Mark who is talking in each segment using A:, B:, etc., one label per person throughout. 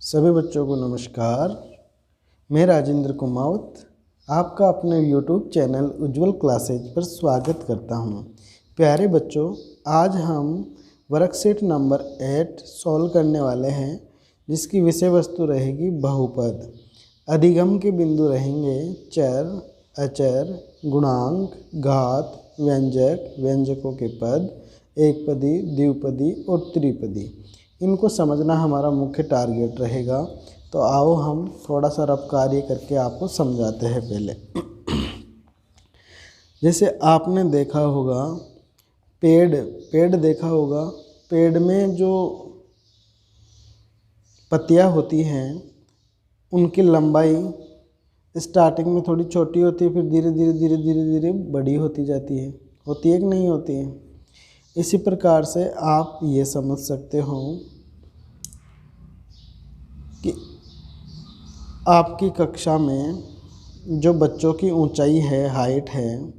A: सभी बच्चों को नमस्कार। मैं राजेंद्र कुमावत आपका अपने YouTube चैनल उज्ज्वल क्लासेज पर स्वागत करता हूं। प्यारे बच्चों, आज हम वर्कशीट नंबर 8 सॉल्व करने वाले हैं, जिसकी विषय वस्तु रहेगी बहुपद। अधिगम के बिंदु रहेंगे चर, अचर, गुणांक, घात, व्यंजक, व्यंजकों के पद, एकपदी, द्विपदी और त्रिपदी। इनको समझना हमारा मुख्य टारगेट रहेगा। तो आओ हम थोड़ा सा रफ कार्य करके आपको समझाते हैं। पहले जैसे आपने देखा होगा पेड़ देखा होगा। पेड़ में जो पत्तियां होती हैं उनकी लंबाई स्टार्टिंग में थोड़ी छोटी होती है, फिर धीरे धीरे बड़ी होती जाती है। होती है कि नहीं होती है? इसी प्रकार से आप ये समझ सकते हो कि आपकी कक्षा में जो बच्चों की ऊंचाई है, हाइट है,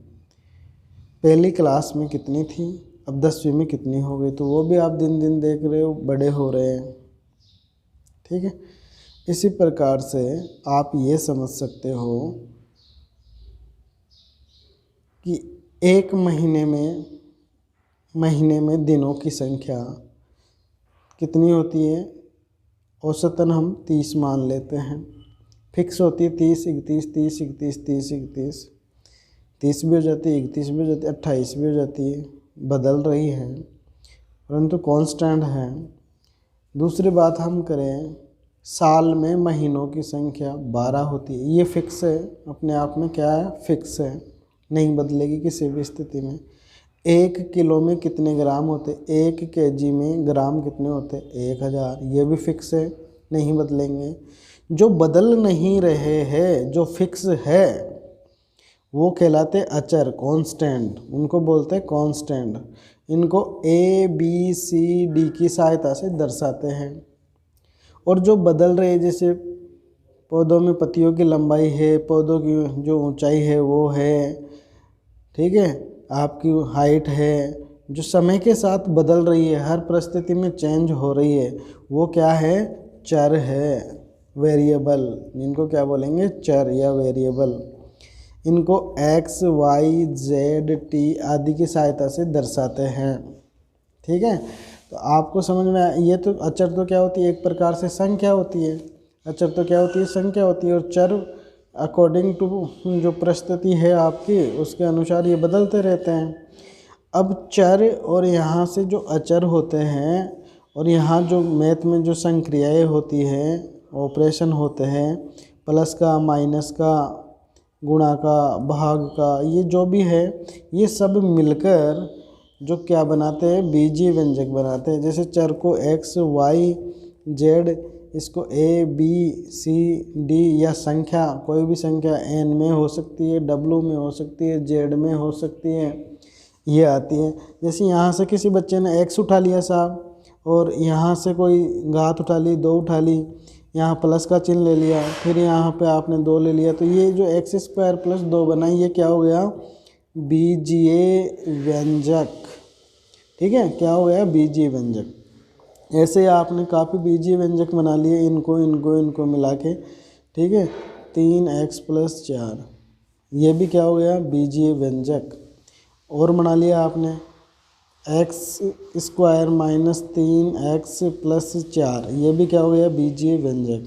A: पहली क्लास में कितनी थी, अब 10वीं में कितनी हो गई, तो वो भी आप दिन दिन देख रहे हो, बड़े हो रहे हैं। ठीक है। इसी प्रकार से आप ये समझ सकते हो कि एक महीने में दिनों की संख्या कितनी होती है? औसतन हम 30 मान लेते हैं। फिक्स होती है 30, 31, 30, 31, 30, 31, 30 भी हो जाती है, 31 भी हो जाती है, 28 भी हो जाती है। बदल रही है परंतु कांस्टेंट है। दूसरी बात हम करें, साल में महीनों की संख्या 12 होती है। ये फिक्स है, अपने आप में क्या है? फिक्स है, नहीं बदलेगी किसी भी स्थिति में। 1 किलो में कितने ग्राम होते? 1 केजी में ग्राम कितने होते? 1000। ये भी फिक्स है, नहीं बदलेंगे। जो बदल नहीं रहे हैं, जो फिक्स है, वो कहलाते अचर, कांस्टेंट। उनको बोलते हैं कांस्टेंट। इनको ABCD की सहायता से दर्शाते हैं। और जो बदल रहे हैं, जैसे पौधों में पत्तियों की लंबाई है, पौधों की जो ऊंचाई है वो है, ठीक है, आपकी हाइट है, जो समय के साथ बदल रही है, हर परिस्थिति में चेंज हो रही है, वो क्या है? चर है, वेरिएबल। इनको क्या बोलेंगे? चर या वेरिएबल। इनको X, Y, Z, T आदि की सहायता से दर्शाते हैं। ठीक है। तो आपको समझ में आया? ये तो अचर तो क्या होती है? एक प्रकार से संख्या होती है। अचर तो क्या होती है? संख्या होती है। और चर अकॉर्डिंग टू जो परिस्थिति है आपकी, उसके अनुसार ये बदलते रहते हैं। अब चर और यहाँ से जो अचर होते हैं और यहाँ जो मैथ में जो संक्रियाएँ होती हैं, ऑपरेशन होते हैं, प्लस का, माइनस का, गुणा का, भाग का, ये जो भी है, ये सब मिलकर जो क्या बनाते हैं? बीजीय व्यंजक बनाते हैं। जैसे चर को X, Y, Z, इसको ABCD या संख्या, कोई भी संख्या N में हो सकती है, W में हो सकती है, Z में हो सकती है, ये आती है। जैसे यहाँ से किसी बच्चे ने X उठा लिया साहब, और यहाँ से कोई घात उठा ली, 2 उठा ली, यहाँ प्लस का चिन्ह ले लिया, फिर यहाँ पे आपने 2 ले लिया, तो ये जो x² + 2 बना, ये क्या हो गया? बीजीय व्यंजक। ठीक है, क्या हो गया? बीजीय व्यंजक। ऐसे आपने काफ़ी बीजीय व्यंजक बना लिए, इनको मिला के। ठीक है, 3x + 4, ये भी क्या हो गया? बीजीय व्यंजक। और बना लिया आपने x² - 3x + 4, ये भी क्या हो गया? बीजीय व्यंजक।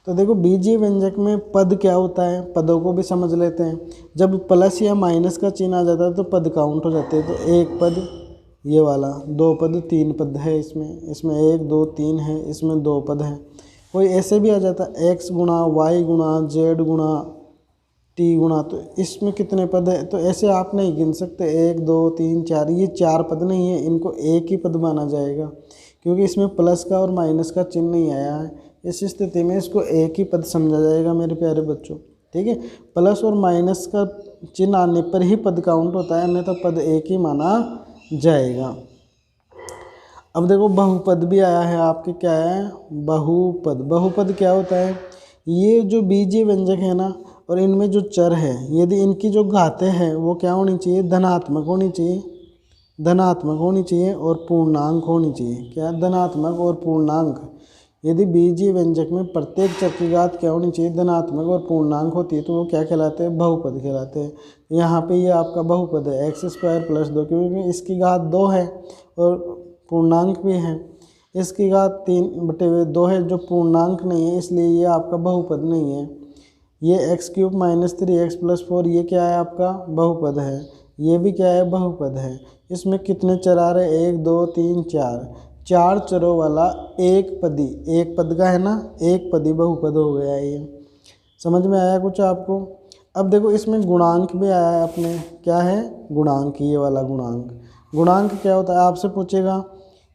A: तो देखो, बीजीय व्यंजक में पद क्या होता है, पदों को भी समझ लेते हैं। जब प्लस या माइनस का चिन्ह आ जाता है तो पद काउंट हो जाते हैं। तो एक पद ये वाला, 2 पद, 3 पद है इसमें 1, 2, 3 है, इसमें 2 पद हैं। कोई ऐसे भी आ जाता है X गुणा Y गुणा Z गुणा T गुणा, तो इसमें कितने पद है? तो ऐसे आप नहीं गिन सकते 1, 2, 3, 4, ये 4 पद नहीं है, इनको एक ही पद माना जाएगा, क्योंकि इसमें प्लस का और माइनस का चिन्ह नहीं आया है। इस स्थिति में इसको एक ही पद समझा जाएगा मेरे प्यारे बच्चों। ठीक है, प्लस और माइनस का चिन्ह आने पर ही पद काउंट होता है, अन्यथा पद एक ही माना जाएगा। अब देखो, बहुपद भी आया है आपके। क्या है? बहुपद। बहुपद क्या होता है? ये जो बीजीय व्यंजक है ना, और इनमें जो चर है, यदि इनकी जो घातें हैं वो क्या होनी चाहिए? धनात्मक होनी चाहिए। धनात्मक होनी चाहिए और पूर्णांक होनी चाहिए। क्या? धनात्मक और पूर्णांक। यदि बीजीय व्यंजक में प्रत्येक चर की घात क्या होनी चाहिए, धनात्मक और पूर्णांक होती है, तो वो क्या कहलाते हैं, बहुपद कहलाते हैं। यहाँ पे ये आपका बहुपद है x² + 2, क्योंकि इसकी घात 2 है और पूर्णांक भी है। इसकी घात 3/2 है जो पूर्णांक नहीं है, इसलिए ये आपका बहुपद नहीं है। ये x³ - 3x + 4 ये क्या है, आपका बहुपद है। ये भी क्या है, बहुपद है। इसमें कितने चर आ रहे हैं, 1 2 3 4, 4 चरों वाला एक पद का है ना, एक पदी बहुपद हो गया ये। समझ में आया कुछ आपको? अब देखो इसमें गुणांक भी आया है अपने, क्या है, गुणांक, ये वाला गुणांक क्या होता है, आपसे पूछेगा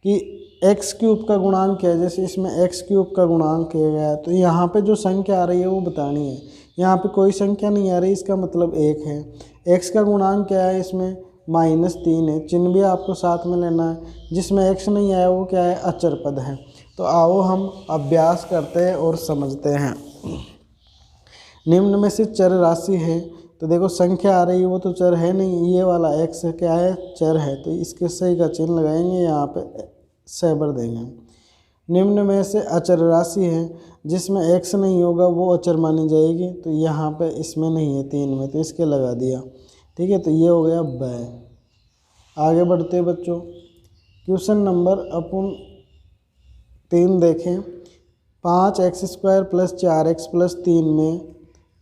A: कि x³ का गुणांक क्या है। जैसे इसमें x³ का गुणांक किया गया है, तो यहाँ पे जो संख्या आ रही है वो बतानी है। यहाँ पे कोई संख्या नहीं आ रही, इसका मतलब 1 है। x का गुणांक क्या है, इसमें -3 है, चिन्ह भी आपको साथ में लेना है। जिसमें x नहीं आया वो क्या है, अचर पद है। तो आओ हम अभ्यास करते हैं और समझते हैं। निम्न में से चर राशि है, तो देखो संख्या आ रही है वो तो चर है नहीं, ये वाला x क्या है, चर है, तो इसके सही का चिन्ह लगाएंगे, यहाँ पे सैबर देंगे। निम्न में से अचर राशि है जिसमें x नहीं होगा वो अचर मानी जाएगी, तो यहाँ पे इसमें नहीं है 3 में, तो इसके लगा दिया। ठीक है, तो ये हो गया ब। आगे बढ़ते हैं बच्चों, क्वेश्चन नंबर अपन 3 देखें। 5x² + 4x + 3 में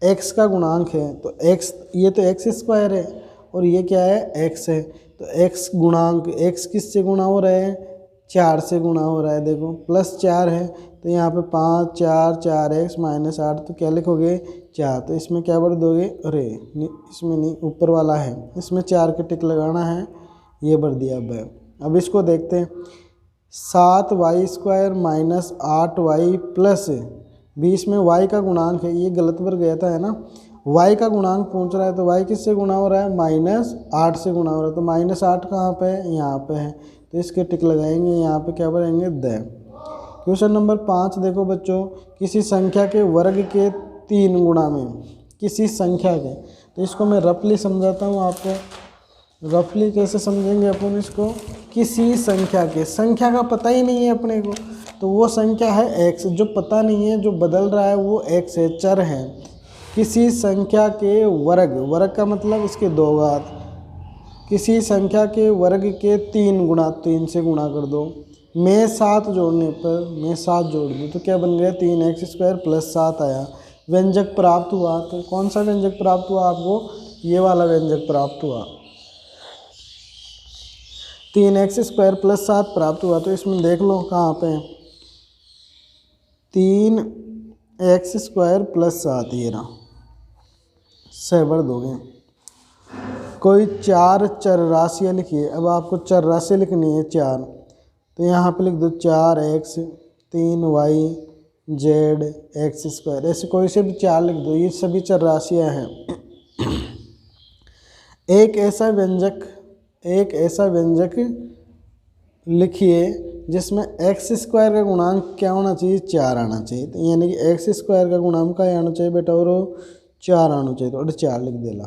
A: x का गुणांक है, तो x, ये तो x² है और ये क्या है, x है, तो x गुणांक, x किससे गुणा हो रहा है, 4 से गुणा हो रहा है। देखो +4 है, तो यहाँ पे 5 4 4x - 8, तो क्या लिखोगे, 4, तो इसमें क्या भर दोगे, अरे इसमें नहीं, ऊपर वाला है, इसमें 4 के टिक लगाना है, ये भर दिया। अब इसको देखते हैं, 7y² - 8y + 20 में y का गुणांक है, ये गलत भर गया था है ना, y का गुणांक पूछ रहा है, तो y किससे गुणा हो रहा है, -8 से गुणा हो रहा है, तो -8 कहाँ पे है, यहाँ पे है, तो इसके टिक लगाएंगे, यहाँ पे क्या भरेंगे, द। क्वेश्चन नंबर 5 देखो बच्चों, किसी संख्या के वर्ग के 3 गुणा में, किसी संख्या के, तो इसको मैं रफली समझाता हूँ आपको। रफली कैसे समझेंगे अपन इसको, किसी संख्या के, संख्या का पता ही नहीं है अपने को, तो वो संख्या है x, जो पता नहीं है, जो बदल रहा है वो x है, चर है। किसी संख्या के वर्ग का मतलब इसके 2 घात, किसी संख्या के वर्ग के 3 गुणा, 3 से गुणा कर दो, में 7 जोड़ने पर, में 7 जोड़ दो, तो क्या बन गया, 3x² + 7 आया। व्यंजक प्राप्त हुआ, तो कौन सा व्यंजक प्राप्त हुआ आपको, ये वाला व्यंजक प्राप्त हुआ, 3x² + 7 प्राप्त हुआ। तो इसमें देख लो कहाँ पे, 3x² + 7, ये रहा, सैबर दोगे। कोई 4 चर राशियाँ लिखिए, अब आपको चर राशि लिखनी है 4, तो यहाँ पे लिख दो 4x 3y z x², ऐसे कोई से भी 4 लिख दो, ये सभी चर राशियाँ हैं। एक ऐसा व्यंजक लिखिए जिसमें x² का गुणांक क्या होना चाहिए, 4 आना चाहिए, तो यानी कि x² का गुणांक क्या आना चाहिए बेटा, और 4 आना चाहिए, तो 4 लिख देला।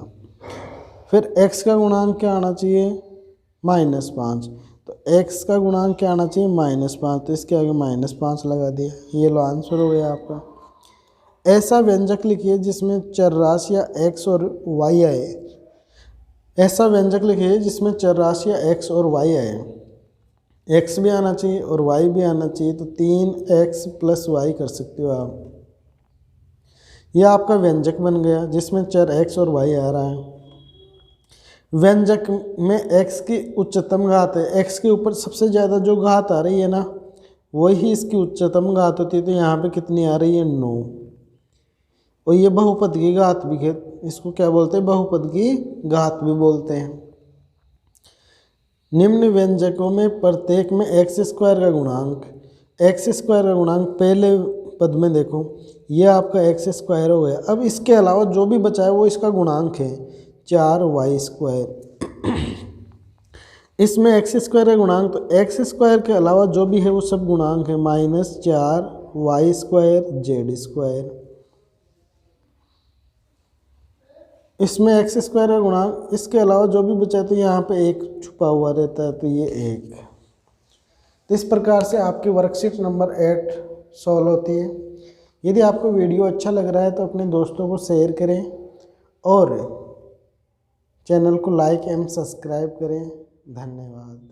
A: फिर x का गुणांक क्या आना चाहिए, -5, तो x का गुणांक क्या आना चाहिए, -5, तो इसके आगे -5 लगा दिया, ये लो आंसर हो गया आपका। ऐसा व्यंजक लिखिए जिसमें चर राशियाँ x और y आए, ऐसा व्यंजक लिखिए जिसमें चर राशियाँ x और y आए, x भी आना चाहिए और y भी आना चाहिए, तो 3x + y कर सकते हो आप। यह आपका व्यंजक बन गया जिसमें चर x और y आ रहा है। व्यंजक में x की उच्चतम घात है, x के ऊपर सबसे ज़्यादा जो घात आ रही है ना, वही इसकी उच्चतम घात होती है, तो यहाँ पे कितनी आ रही है, 9, और ये बहुपद की घात भी है, इसको क्या बोलते हैं, बहुपद की घात भी बोलते हैं। निम्न व्यंजकों में प्रत्येक में x² का गुणांक, x² का गुणांक पहले पद में देखो, ये आपका x² हो गया। अब इसके अलावा जो भी बचा है वो इसका गुणांक है, 4y²। इसमें x² का गुणांक, तो x² के अलावा जो भी है वो सब गुणांक है, -4y² z²। इसमें x² का गुणांक, इसके अलावा जो भी बचा है, तो यहाँ पे 1 छुपा हुआ रहता है, तो ये 1। तो इस प्रकार से आपकी वर्कशीट नंबर 8 सॉल्व होती है। यदि आपको वीडियो अच्छा लग रहा है तो अपने दोस्तों को शेयर करें और चैनल को लाइक एंड सब्सक्राइब करें। धन्यवाद।